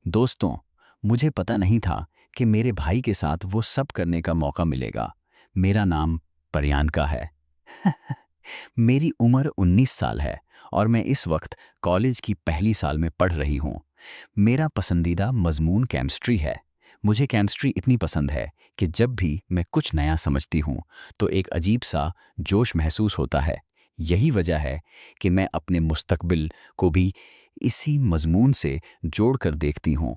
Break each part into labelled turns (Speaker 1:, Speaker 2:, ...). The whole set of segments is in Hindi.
Speaker 1: दोस्तों, मुझे पता नहीं था कि मेरे भाई के साथ वो सब करने का मौका मिलेगा। मेरा नाम परियान का है। मेरी उम्र 19 साल है और मैं इस वक्त कॉलेज की पहली साल में पढ़ रही हूँ। मेरा पसंदीदा मजमून केमिस्ट्री है। मुझे केमिस्ट्री इतनी पसंद है कि जब भी मैं कुछ नया समझती हूँ तो एक अजीब सा जोश महसूस होता है। यही वजह है कि मैं अपने मुस्तकबिल को भी इसी मजमून से जोड़कर देखती हूँ।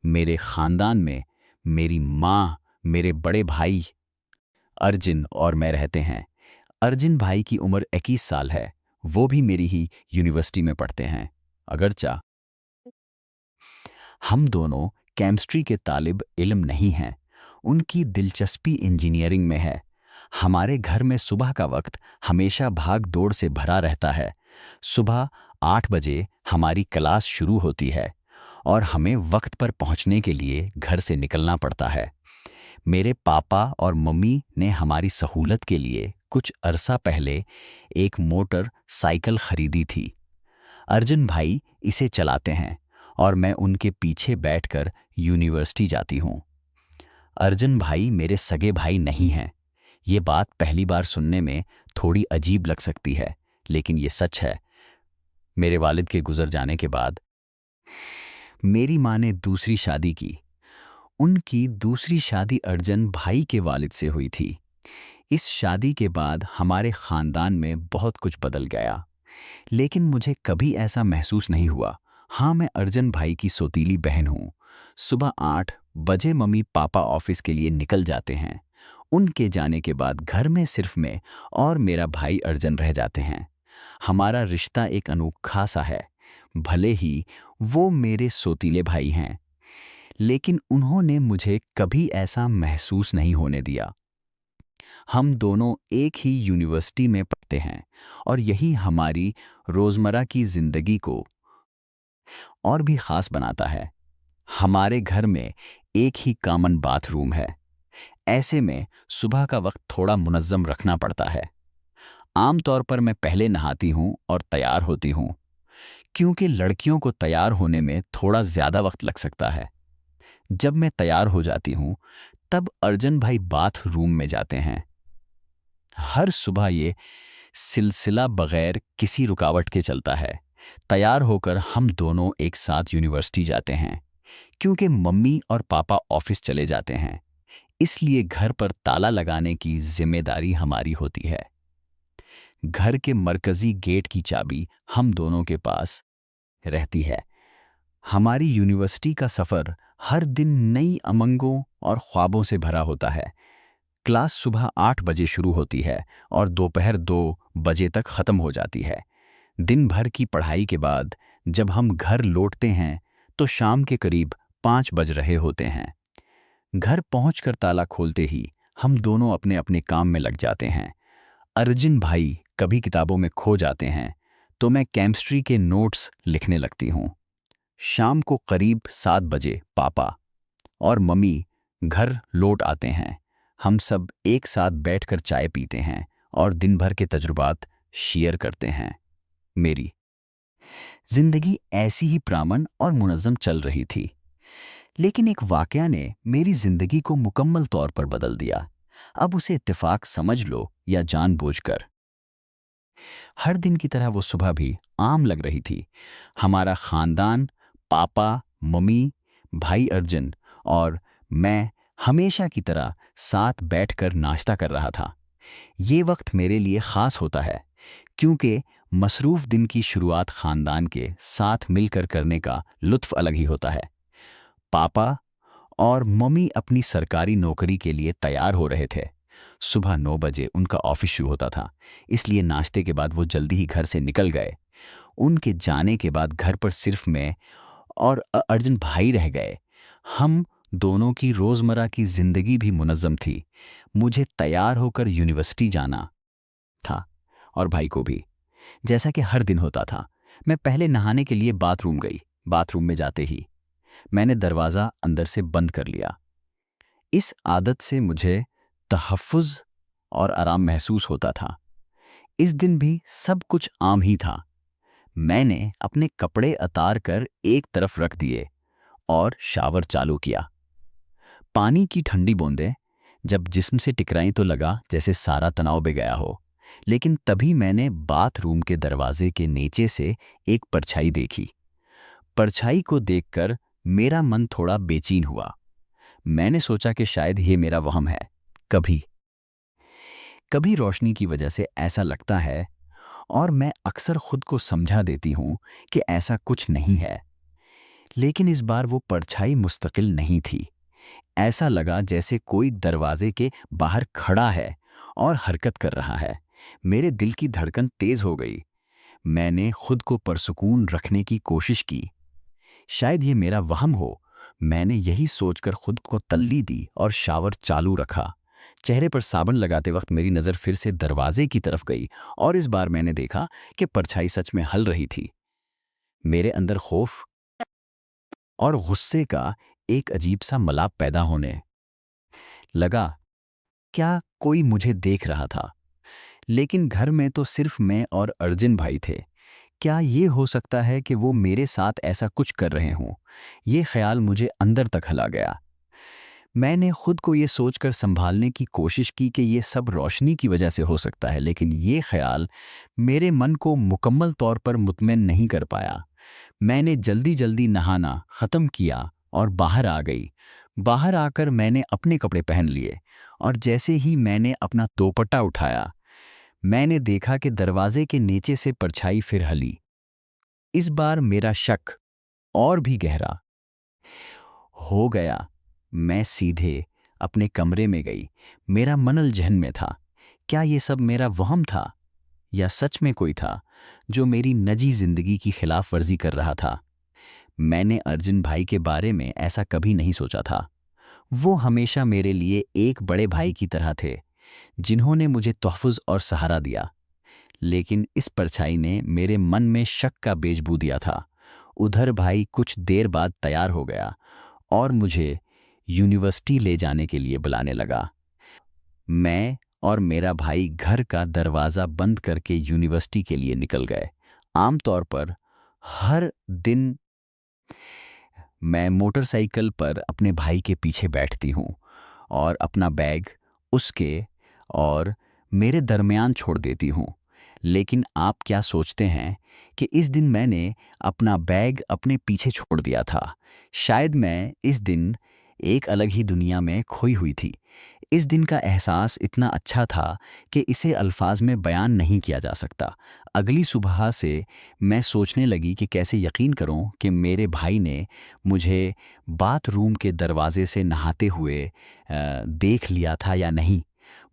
Speaker 1: मेरे खानदान में मेरी माँ, मेरे बड़े भाई अर्जुन और मैं रहते हैं। अर्जुन भाई की उम्र 21 साल है। वो भी मेरी ही यूनिवर्सिटी में पढ़ते हैं। अगरचा हम दोनों केमिस्ट्री के तालिब इल्म नहीं हैं। उनकी दिलचस्पी इंजीनियरिंग में है। हमारे घर में सुबह का वक्त हमेशा भाग दौड़ से भरा रहता है। सुबह 8 बजे हमारी क्लास शुरू होती है और हमें वक्त पर पहुंचने के लिए घर से निकलना पड़ता है। मेरे पापा और मम्मी ने हमारी सहूलत के लिए कुछ अरसा पहले एक मोटर साइकिल खरीदी थी। अर्जुन भाई इसे चलाते हैं और मैं उनके पीछे बैठकर यूनिवर्सिटी जाती हूँ। अर्जुन भाई मेरे सगे भाई नहीं हैं। ये बात पहली बार सुनने में थोड़ी अजीब लग सकती है, लेकिन ये सच है। मेरे वालिद के गुजर जाने के बाद मेरी माँ ने दूसरी शादी की। उनकी दूसरी शादी अर्जुन भाई के वालिद से हुई थी। इस शादी के बाद हमारे खानदान में बहुत कुछ बदल गया, लेकिन मुझे कभी ऐसा महसूस नहीं हुआ। हाँ, मैं अर्जुन भाई की सौतीली बहन हूँ। सुबह 8 बजे मम्मी पापा ऑफिस के लिए निकल जाते हैं। उनके जाने के बाद घर में सिर्फ मैं और मेरा भाई अर्जुन रह जाते हैं। हमारा रिश्ता एक अनोखा सा है। भले ही वो मेरे सौतीले भाई हैं, लेकिन उन्होंने मुझे कभी ऐसा महसूस नहीं होने दिया। हम दोनों एक ही यूनिवर्सिटी में पढ़ते हैं और यही हमारी रोज़मर्रा की ज़िंदगी को और भी ख़ास बनाता है। हमारे घर में एक ही कॉमन बाथरूम है। ऐसे में सुबह का वक्त थोड़ा मुनज़्ज़म रखना पड़ता है। आम तौर पर मैं पहले नहाती हूँ और तैयार होती हूँ, क्योंकि लड़कियों को तैयार होने में थोड़ा ज़्यादा वक्त लग सकता है। जब मैं तैयार हो जाती हूँ, तब अर्जुन भाई बाथरूम में जाते हैं। हर सुबह ये सिलसिला बगैर किसी रुकावट के चलता है। तैयार होकर हम दोनों एक साथ यूनिवर्सिटी जाते हैं। क्योंकि मम्मी और पापा ऑफिस चले जाते हैं, इसलिए घर पर ताला लगाने की जिम्मेदारी हमारी होती है। घर के मरकजी गेट की चाबी हम दोनों के पास रहती है। हमारी यूनिवर्सिटी का सफ़र हर दिन नई उमंगों और ख्वाबों से भरा होता है। क्लास सुबह 8 बजे शुरू होती है और दोपहर 2 बजे तक ख़त्म हो जाती है। दिन भर की पढ़ाई के बाद जब हम घर लौटते हैं तो शाम के करीब 5 बज रहे होते हैं। घर पहुंचकर ताला खोलते ही हम दोनों अपने अपने काम में लग जाते हैं। अर्जुन भाई कभी किताबों में खो जाते हैं तो मैं केमिस्ट्री के नोट्स लिखने लगती हूँ। शाम को करीब 7 बजे पापा और मम्मी घर लौट आते हैं। हम सब एक साथ बैठकर चाय पीते हैं और दिन भर के तजुर्बात शेयर करते हैं। मेरी जिंदगी ऐसी ही प्रामन और मुनज़्ज़म चल रही थी, लेकिन एक वाकया ने मेरी जिंदगी को मुकम्मल तौर पर बदल दिया। अब उसे इत्तेफाक समझ लो या जानबूझकर, हर दिन की तरह वो सुबह भी आम लग रही थी। हमारा खानदान, पापा, मम्मी, भाई अर्जुन और मैं हमेशा की तरह साथ बैठकर नाश्ता कर रहा था। ये वक्त मेरे लिए ख़ास होता है, क्योंकि मसरूफ़ दिन की शुरुआत खानदान के साथ मिलकर करने का लुत्फ़ अलग ही होता है। पापा और मम्मी अपनी सरकारी नौकरी के लिए तैयार हो रहे थे। सुबह 9 बजे उनका ऑफिस शुरू होता था, इसलिए नाश्ते के बाद वो जल्दी ही घर से निकल गए। उनके जाने के बाद घर पर सिर्फ मैं और अर्जुन भाई रह गए। हम दोनों की रोज़मर्रा की ज़िंदगी भी मुनज़्ज़म थी। मुझे तैयार होकर यूनिवर्सिटी जाना था और भाई को भी, जैसा कि हर दिन होता था। मैं पहले नहाने के लिए बाथरूम गई। बाथरूम में जाते ही मैंने दरवाज़ा अंदर से बंद कर लिया। इस आदत से मुझे तहफ़्फ़ुज़ और आराम महसूस होता था। इस दिन भी सब कुछ आम ही था। मैंने अपने कपड़े उतार कर एक तरफ रख दिए और शावर चालू किया। पानी की ठंडी बूंदें जब जिस्म से टकराई तो लगा जैसे सारा तनाव बह गया हो। लेकिन तभी मैंने बाथरूम के दरवाजे के नीचे से एक परछाई देखी। परछाई को देखकर मेरा मन थोड़ा बेचैन हुआ। मैंने सोचा कि शायद ये मेरा वहम है। कभी कभी रोशनी की वजह से ऐसा लगता है, और मैं अक्सर खुद को समझा देती हूँ कि ऐसा कुछ नहीं है। लेकिन इस बार वो परछाई मुस्तकिल नहीं थी। ऐसा लगा जैसे कोई दरवाजे के बाहर खड़ा है और हरकत कर रहा है। मेरे दिल की धड़कन तेज हो गई। मैंने खुद को पुरसुकून रखने की कोशिश की। शायद ये मेरा वहम हो। मैंने यही सोचकर खुद को तल्ली दी और शावर चालू रखा। चेहरे पर साबुन लगाते वक्त मेरी नज़र फिर से दरवाजे की तरफ गई, और इस बार मैंने देखा कि परछाई सच में हल रही थी। मेरे अंदर खौफ और गुस्से का एक अजीब सा मलाप पैदा होने लगा। क्या कोई मुझे देख रहा था? लेकिन घर में तो सिर्फ मैं और अर्जुन भाई थे। क्या ये हो सकता है कि वो मेरे साथ ऐसा कुछ कर रहे हों? ये ख्याल मुझे अंदर तक हिला गया। मैंने खुद को ये सोचकर संभालने की कोशिश की कि ये सब रोशनी की वजह से हो सकता है, लेकिन ये ख्याल मेरे मन को मुकम्मल तौर पर मुतमईन नहीं कर पाया। मैंने जल्दी जल्दी नहाना ख़त्म किया और बाहर आ गई। बाहर आकर मैंने अपने कपड़े पहन लिए, और जैसे ही मैंने अपना दोपट्टा उठाया, मैंने देखा कि दरवाजे के नीचे से परछाई फिर हली। इस बार मेरा शक और भी गहरा हो गया। मैं सीधे अपने कमरे में गई। मेरा मन उलझन में था। क्या ये सब मेरा वहम था, या सच में कोई था जो मेरी निजी जिंदगी की खिलाफ वर्जी कर रहा था? मैंने अर्जुन भाई के बारे में ऐसा कभी नहीं सोचा था। वो हमेशा मेरे लिए एक बड़े भाई की तरह थे, जिन्होंने मुझे तोहफ़्ज़ और सहारा दिया। लेकिन इस परछाई ने मेरे मन में शक का बीज बो दिया था। उधर भाई कुछ देर बाद तैयार हो गया और मुझे यूनिवर्सिटी ले जाने के लिए बुलाने लगा। मैं और मेरा भाई घर का दरवाज़ा बंद करके यूनिवर्सिटी के लिए निकल गए। आमतौर पर हर दिन मैं मोटरसाइकिल पर अपने भाई के पीछे बैठती हूँ और अपना बैग उसके और मेरे दरमियान छोड़ देती हूँ। लेकिन आप क्या सोचते हैं कि इस दिन मैंने अपना बैग अपने पीछे छोड़ दिया था? शायद मैं इस दिन एक अलग ही दुनिया में खोई हुई थी। इस दिन का एहसास इतना अच्छा था कि इसे अल्फाज में बयान नहीं किया जा सकता। अगली सुबह से मैं सोचने लगी कि कैसे यकीन करूं कि मेरे भाई ने मुझे बाथरूम के दरवाजे से नहाते हुए देख लिया था या नहीं।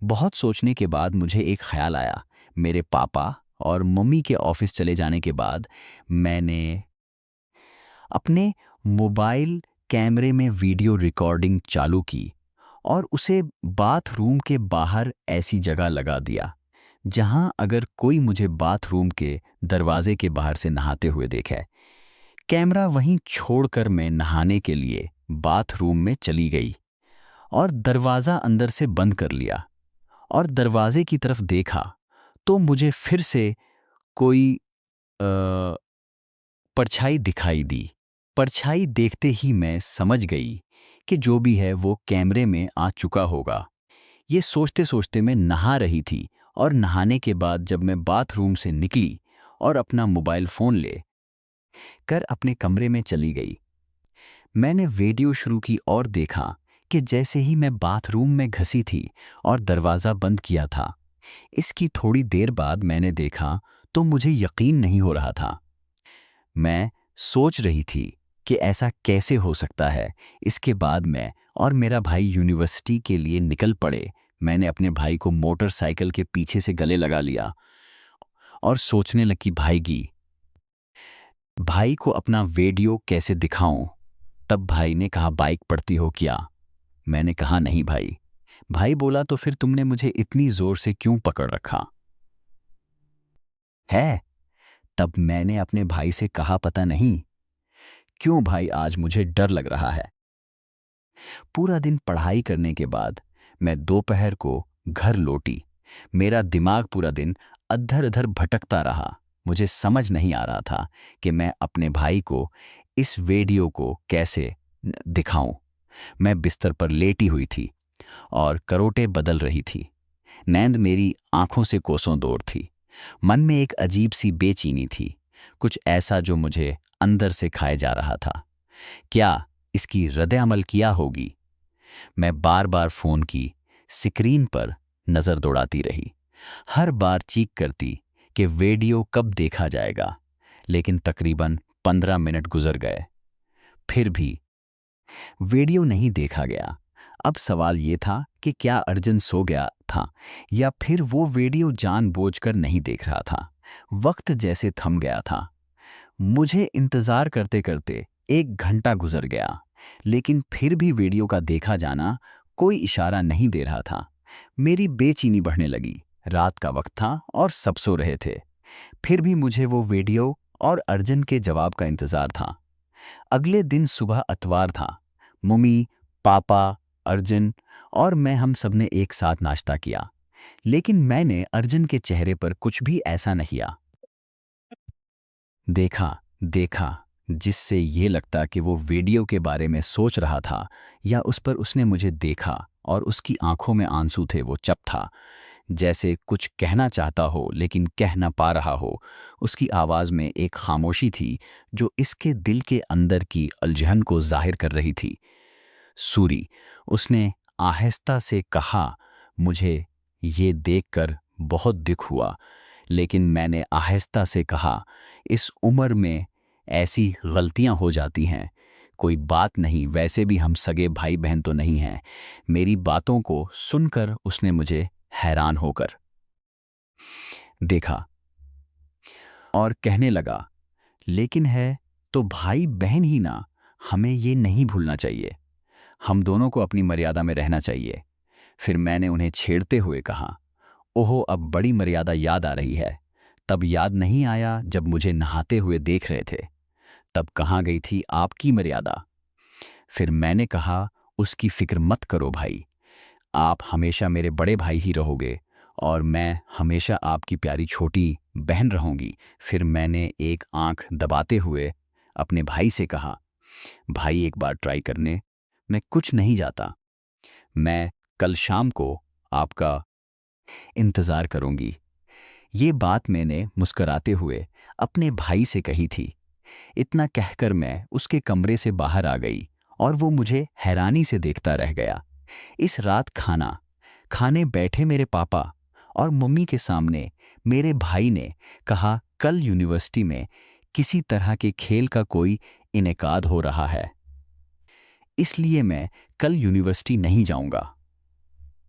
Speaker 1: बहुत सोचने के बाद मुझे एक ख्याल आया। मेरे पापा और मम्मी के ऑफिस चले जाने के बाद मैंने अपने मोबाइल कैमरे में वीडियो रिकॉर्डिंग चालू की और उसे बाथरूम के बाहर ऐसी जगह लगा दिया जहां अगर कोई मुझे बाथरूम के दरवाजे के बाहर से नहाते हुए देखे। कैमरा वहीं छोड़कर मैं नहाने के लिए बाथरूम में चली गई और दरवाज़ा अंदर से बंद कर लिया, और दरवाजे की तरफ देखा तो मुझे फिर से कोई अ, परछाई दिखाई दी। परछाई देखते ही मैं समझ गई कि जो भी है वो कैमरे में आ चुका होगा। ये सोचते सोचते मैं नहा रही थी, और नहाने के बाद जब मैं बाथरूम से निकली और अपना मोबाइल फ़ोन ले कर अपने कमरे में चली गई, मैंने वीडियो शुरू की और देखा कि जैसे ही मैं बाथरूम में घसी थी और दरवाज़ा बंद किया था। इसकी थोड़ी देर बाद मैंने देखा तो मुझे यकीन नहीं हो रहा था। मैं सोच रही थी कि ऐसा कैसे हो सकता है। इसके बाद मैं और मेरा भाई यूनिवर्सिटी के लिए निकल पड़े। मैंने अपने भाई को मोटरसाइकिल के पीछे से गले लगा लिया और सोचने लगी, भाई को अपना वीडियो कैसे दिखाऊं। तब भाई ने कहा, बाइक पढ़ती हो क्या? मैंने कहा, नहीं भाई। भाई बोला, तो फिर तुमने मुझे इतनी जोर से क्यों पकड़ रखा है? तब मैंने अपने भाई से कहा, पता नहीं क्यों भाई, आज मुझे डर लग रहा है। पूरा दिन पढ़ाई करने के बाद मैं दोपहर को घर लौटी। मेरा दिमाग पूरा दिन अधर-अधर भटकता रहा। मुझे समझ नहीं आ रहा था कि मैं अपने भाई को इस वीडियो को कैसे दिखाऊं। मैं बिस्तर पर लेटी हुई थी और करवटें बदल रही थी। नींद मेरी आंखों से कोसों दूर थी। मन में एक अजीब सी बेचैनी थी, कुछ ऐसा जो मुझे अंदर से खाए जा रहा था। क्या इसकी रद्द-ए-अमल किया होगी? मैं बार बार फोन की स्क्रीन पर नजर दौड़ाती रही, हर बार चीख करती कि वीडियो कब देखा जाएगा। लेकिन तकरीबन 15 मिनट गुजर गए, फिर भी वीडियो नहीं देखा गया। अब सवाल ये था कि क्या अर्जुन सो गया था या फिर वो वीडियो जानबूझकर नहीं देख रहा था। वक्त जैसे थम गया था। मुझे इंतजार करते करते 1 घंटा गुजर गया, लेकिन फिर भी वीडियो का देखा जाना कोई इशारा नहीं दे रहा था। मेरी बेचैनी बढ़ने लगी। रात का वक्त था और सब सो रहे थे। फिर भी मुझे वो वीडियो और अर्जुन के जवाब का इंतजार था। अगले दिन सुबह इतवार था। मम्मी, पापा, अर्जुन और मैं हम सबने एक साथ नाश्ता किया। लेकिन मैंने अर्जुन के चेहरे पर कुछ भी ऐसा नहीं देखा देखा जिससे ये लगता कि वो वीडियो के बारे में सोच रहा था, या उस पर उसने मुझे देखा और उसकी आंखों में आंसू थे। वो चुप था, जैसे कुछ कहना चाहता हो लेकिन कह ना पा रहा हो। उसकी आवाज में एक खामोशी थी जो इसके दिल के अंदर की उलझन को जाहिर कर रही थी। सूरी, उसने आहिस्ता से कहा, मुझे ये देखकर बहुत दुख हुआ। लेकिन मैंने आहिस्ता से कहा, इस उम्र में ऐसी गलतियां हो जाती हैं। कोई बात नहीं, वैसे भी हम सगे भाई बहन तो नहीं हैं। मेरी बातों को सुनकर उसने मुझे हैरान होकर देखा और कहने लगा, लेकिन है तो भाई बहन ही ना। हमें ये नहीं भूलना चाहिए। हम दोनों को अपनी मर्यादा में रहना चाहिए। फिर मैंने उन्हें छेड़ते हुए कहा, ओहो, अब बड़ी मर्यादा याद आ रही है। तब याद नहीं आया जब मुझे नहाते हुए देख रहे थे। तब कहाँ गई थी आपकी मर्यादा? फिर मैंने कहा, उसकी फिक्र मत करो भाई, आप हमेशा मेरे बड़े भाई ही रहोगे और मैं हमेशा आपकी प्यारी छोटी बहन रहूंगी। फिर मैंने एक आंख दबाते हुए अपने भाई से कहा, भाई एक बार ट्राई करने, मैं कुछ नहीं जाता। मैं कल शाम को आपका इंतजार करूंगी। ये बात मैंने मुस्कुराते हुए अपने भाई से कही थी। इतना कहकर मैं उसके कमरे से बाहर आ गई और वो मुझे हैरानी से देखता रह गया। इस रात खाना खाने बैठे मेरे पापा और मम्मी के सामने मेरे भाई ने कहा, कल यूनिवर्सिटी में किसी तरह के खेल का कोई इनेकाद हो रहा है, इसलिए मैं कल यूनिवर्सिटी नहीं जाऊंगा।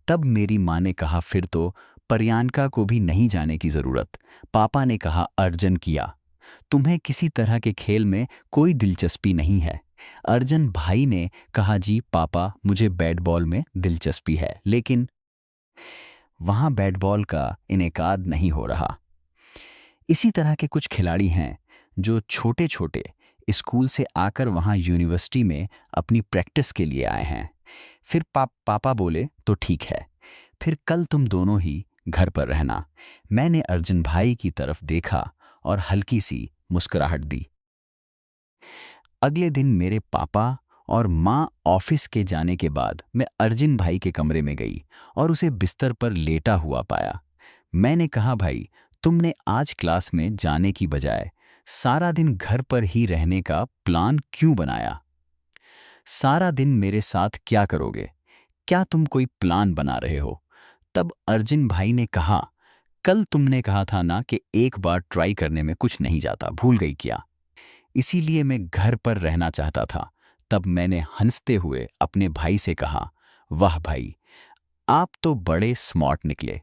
Speaker 1: तब मेरी माँ ने कहा, फिर तो परियांका को भी नहीं जाने की जरूरत। पापा ने कहा, अर्जुन किया, तुम्हें किसी तरह के खेल में कोई दिलचस्पी नहीं है। अर्जुन भाई ने कहा, जी पापा, मुझे बैट बॉल में दिलचस्पी है, लेकिन वहां बैट बॉल का इनेकाद नहीं हो रहा। इसी तरह के कुछ खिलाड़ी हैं जो छोटे छोटे स्कूल से आकर वहां यूनिवर्सिटी में अपनी प्रैक्टिस के लिए आए हैं। फिर पापा बोले, तो ठीक है, फिर कल तुम दोनों ही घर पर रहना। मैंने अर्जुन भाई की तरफ देखा और हल्की सी मुस्कुराहट दी। अगले दिन मेरे पापा और माँ ऑफिस के जाने के बाद मैं अर्जुन भाई के कमरे में गई और उसे बिस्तर पर लेटा हुआ पाया। मैंने कहा, भाई, तुमने आज क्लास में जाने की बजाय सारा दिन घर पर ही रहने का प्लान क्यों बनाया? सारा दिन मेरे साथ क्या करोगे? क्या तुम कोई प्लान बना रहे हो? तब अर्जुन भाई ने कहा, कल तुमने कहा था ना कि एक बार ट्राई करने में कुछ नहीं जाता, भूल गई क्या? इसीलिए मैं घर पर रहना चाहता था। तब मैंने हंसते हुए अपने भाई से कहा, वाह भाई, आप तो बड़े स्मार्ट निकले।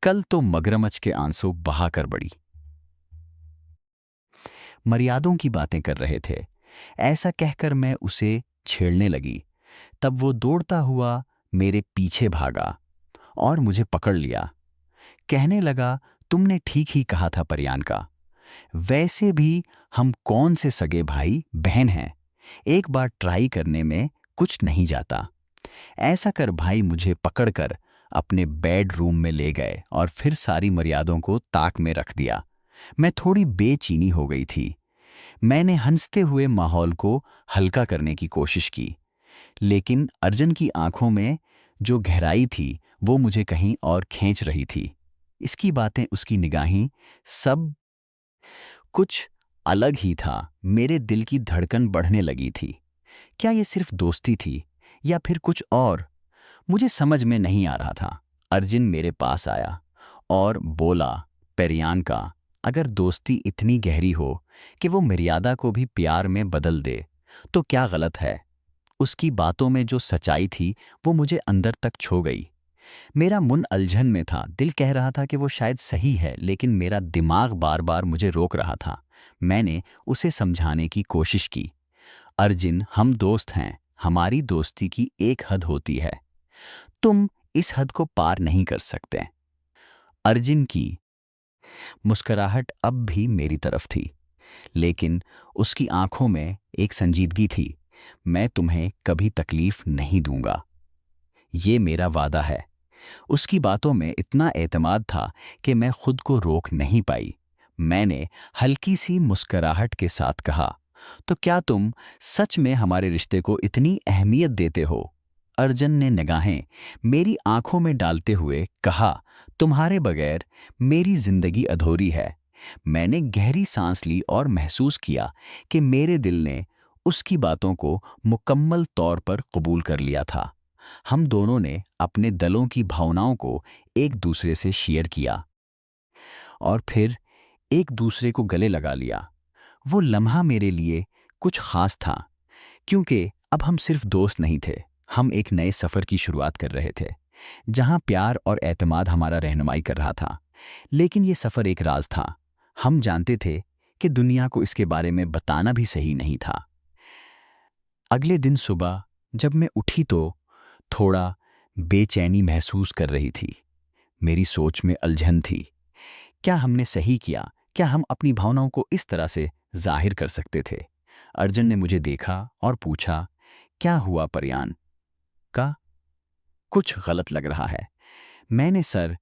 Speaker 1: कल तो मगरमच्छ के आंसू बहाकर बड़ी मर्यादों की बातें कर रहे थे। ऐसा कहकर मैं उसे छेड़ने लगी। तब वो दौड़ता हुआ मेरे पीछे भागा और मुझे पकड़ लिया। कहने लगा, तुमने ठीक ही कहा था परियांका, वैसे भी हम कौन से सगे भाई बहन हैं, एक बार ट्राई करने में कुछ नहीं जाता। ऐसा कर भाई मुझे पकड़कर अपने बेडरूम में ले गए और फिर सारी मर्यादों को ताक में रख दिया। मैं थोड़ी बेचैनी हो गई थी। मैंने हंसते हुए माहौल को हल्का करने की कोशिश की, लेकिन अर्जुन की आंखों में जो गहराई थी वो मुझे कहीं और खींच रही थी। इसकी बातें, उसकी निगाहें, सब कुछ अलग ही था। मेरे दिल की धड़कन बढ़ने लगी थी। क्या ये सिर्फ दोस्ती थी या फिर कुछ और? मुझे समझ में नहीं आ रहा था। अर्जुन मेरे पास आया और बोला, पेरियांका, अगर दोस्ती इतनी गहरी हो कि वो मर्यादा को भी प्यार में बदल दे, तो क्या गलत है? उसकी बातों में जो सच्चाई थी वो मुझे अंदर तक छू गई। मेरा मन उलझन में था। दिल कह रहा था कि वो शायद सही है, लेकिन मेरा दिमाग बार बार मुझे रोक रहा था। मैंने उसे समझाने की कोशिश की। अर्जुन, हम दोस्त हैं। हमारी दोस्ती की एक हद होती है। तुम इस हद को पार नहीं कर सकते। अर्जुन की मुस्कुराहट अब भी मेरी तरफ थी, लेकिन उसकी आंखों में एक संजीदगी थी। मैं तुम्हें कभी तकलीफ नहीं दूंगा, ये मेरा वादा है। उसकी बातों में इतना एतमाद था कि मैं खुद को रोक नहीं पाई। मैंने हल्की सी मुस्कुराहट के साथ कहा, तो क्या तुम सच में हमारे रिश्ते को इतनी अहमियत देते हो? अर्जुन ने निगाहें मेरी आंखों में डालते हुए कहा, तुम्हारे बगैर मेरी जिंदगी अधूरी है। मैंने गहरी सांस ली और महसूस किया कि मेरे दिल ने उसकी बातों को मुकम्मल तौर पर कबूल कर लिया था। हम दोनों ने अपने दिलों की भावनाओं को एक दूसरे से शेयर किया और फिर एक दूसरे को गले लगा लिया। वो लम्हा मेरे लिए कुछ खास था, क्योंकि अब हम सिर्फ दोस्त नहीं थे, हम एक नए सफ़र की शुरुआत कर रहे थे, जहां प्यार और एतमाद हमारा रहनुमाई कर रहा था। लेकिन ये सफ़र एक राज था। हम जानते थे कि दुनिया को इसके बारे में बताना भी सही नहीं था। अगले दिन सुबह जब मैं उठी तो थोड़ा बेचैनी महसूस कर रही थी। मेरी सोच में उलझन थी। क्या हमने सही किया? क्या हम अपनी भावनाओं को इस तरह से जाहिर कर सकते थे? अर्जुन ने मुझे देखा और पूछा, क्या हुआ परियान का? कुछ गलत लग रहा है। मैंने सर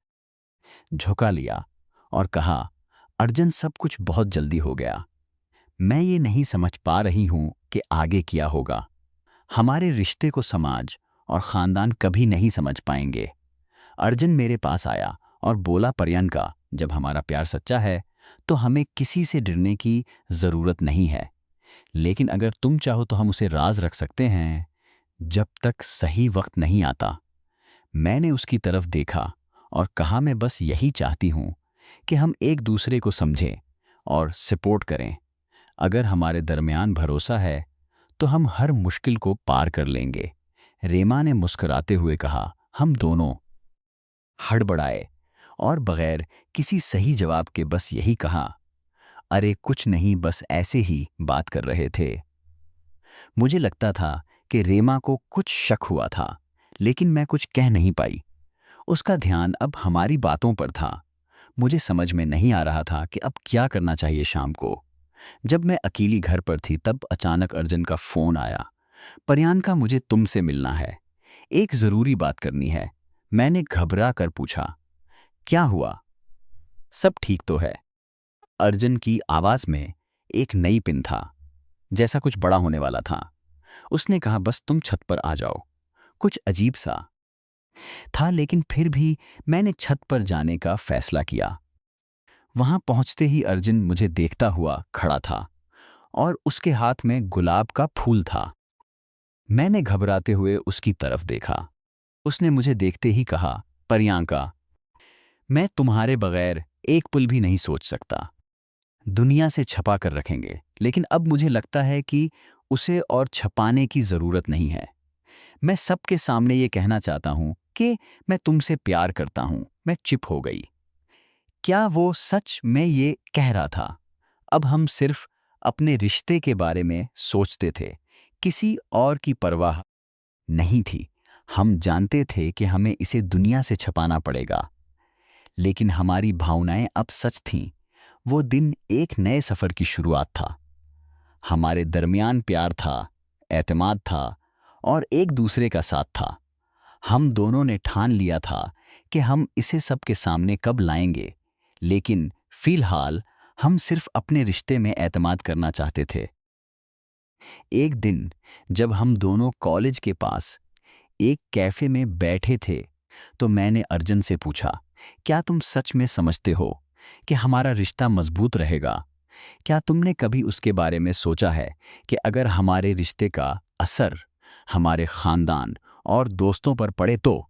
Speaker 1: झुका लिया और कहा, अर्जुन, सब कुछ बहुत जल्दी हो गया। मैं ये नहीं समझ पा रही हूं कि आगे क्या होगा। हमारे रिश्ते को समाज और खानदान कभी नहीं समझ पाएंगे। अर्जुन मेरे पास आया और बोला, पर्यंका, जब हमारा प्यार सच्चा है तो हमें किसी से डरने की जरूरत नहीं है। लेकिन अगर तुम चाहो तो हम उसे राज रख सकते हैं, जब तक सही वक्त नहीं आता। मैंने उसकी तरफ देखा और कहा, मैं बस यही चाहती हूं कि हम एक दूसरे को समझें और सपोर्ट करें। अगर हमारे दरमियान भरोसा है तो हम हर मुश्किल को पार कर लेंगे। रेमा ने मुस्कुराते हुए कहा। हम दोनों हड़बड़ाए और बगैर किसी सही जवाब के बस यही कहा, अरे कुछ नहीं, बस ऐसे ही बात कर रहे थे। मुझे लगता था कि रेमा को कुछ शक हुआ था, लेकिन मैं कुछ कह नहीं पाई। उसका ध्यान अब हमारी बातों पर था। मुझे समझ में नहीं आ रहा था कि अब क्या करना चाहिए। शाम को जब मैं अकेली घर पर थी तब अचानक अर्जुन का फोन आया। परियांका, मुझे तुमसे मिलना है, एक जरूरी बात करनी है। मैंने घबरा कर पूछा, क्या हुआ? सब ठीक तो है? अर्जुन की आवाज में एक नई पिन था, जैसा कुछ बड़ा होने वाला था। उसने कहा, बस तुम छत पर आ जाओ। कुछ अजीब सा था, लेकिन फिर भी मैंने छत पर जाने का फैसला किया। वहां पहुंचते ही अर्जुन मुझे देखता हुआ खड़ा था और उसके हाथ में गुलाब का फूल था। मैंने घबराते हुए उसकी तरफ देखा। उसने मुझे देखते ही कहा, परियांका, मैं तुम्हारे बगैर एक पल भी नहीं सोच सकता। दुनिया से छपा कर रखेंगे, लेकिन अब मुझे लगता है कि उसे और छपाने की जरूरत नहीं है। मैं सबके सामने ये कहना चाहता हूं कि मैं तुमसे प्यार करता हूं। मैं चुप हो गई। क्या वो सच में ये कह रहा था? अब हम सिर्फ अपने रिश्ते के बारे में सोचते थे, किसी और की परवाह नहीं थी। हम जानते थे कि हमें इसे दुनिया से छपाना पड़ेगा, लेकिन हमारी भावनाएं अब सच थीं। वो दिन एक नए सफर की शुरुआत था। हमारे दरमियान प्यार था, एतमाद था और एक दूसरे का साथ था। हम दोनों ने ठान लिया था कि हम इसे सबके सामने कब लाएंगे, लेकिन फिलहाल हम सिर्फ अपने रिश्ते में एतमाद करना चाहते थे। एक दिन जब हम दोनों कॉलेज के पास एक कैफे में बैठे थे, तो मैंने अर्जुन से पूछा, क्या तुम सच में समझते हो कि हमारा रिश्ता मजबूत रहेगा? क्या तुमने कभी उसके बारे में सोचा है कि अगर हमारे रिश्ते का असर हमारे खानदान और दोस्तों पर पड़े तो?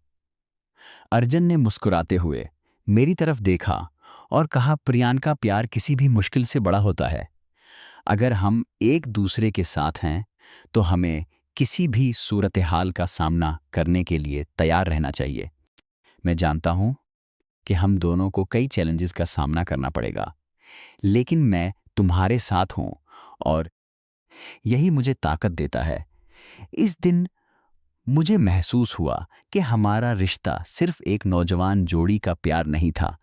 Speaker 1: अर्जुन ने मुस्कुराते हुए मेरी तरफ देखा और कहा, प्रियंका, प्यार किसी भी मुश्किल से बड़ा होता है। अगर हम एक दूसरे के साथ हैं तो हमें किसी भी सूरत हाल का सामना करने के लिए तैयार रहना चाहिए। मैं जानता हूं कि हम दोनों को कई चैलेंजेस का सामना करना पड़ेगा, लेकिन मैं तुम्हारे साथ हूं और यही मुझे ताकत देता है। इस दिन मुझे महसूस हुआ कि हमारा रिश्ता सिर्फ एक नौजवान जोड़ी का प्यार नहीं था,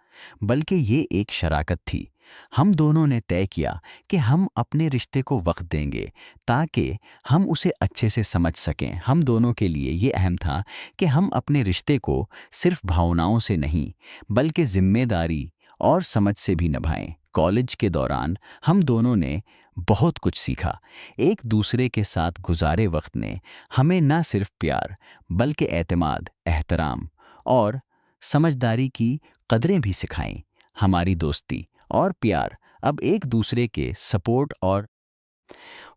Speaker 1: बल्कि ये एक शराकत थी। हम दोनों ने तय किया कि हम अपने रिश्ते को वक्त देंगे ताकि हम उसे अच्छे से समझ सकें। हम दोनों के लिए ये अहम था कि हम अपने रिश्ते को सिर्फ भावनाओं से नहीं, बल्कि जिम्मेदारी और समझ से भी निभाएं। कॉलेज के दौरान हम दोनों ने बहुत कुछ सीखा। एक दूसरे के साथ गुजारे वक्त ने हमें न सिर्फ प्यार, बल्कि एतमाद, एहतराम और समझदारी की कदरें भी सिखाईं। हमारी दोस्ती और प्यार अब एक दूसरे के सपोर्ट और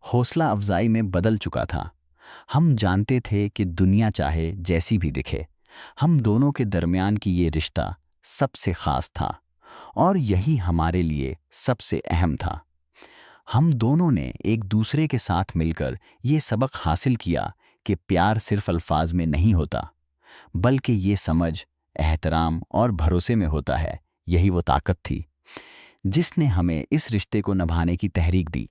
Speaker 1: हौसला अफजाई में बदल चुका था। हम जानते थे कि दुनिया चाहे जैसी भी दिखे, हम दोनों के दरमियान की ये रिश्ता सबसे खास था और यही हमारे लिए सबसे अहम था। हम दोनों ने एक दूसरे के साथ मिलकर ये सबक हासिल किया कि प्यार सिर्फ अल्फाज में नहीं होता, बल्कि ये समझ, एहतराम और भरोसे में होता है। यही वो ताकत थी जिसने हमें इस रिश्ते को निभाने की तहरीक दी।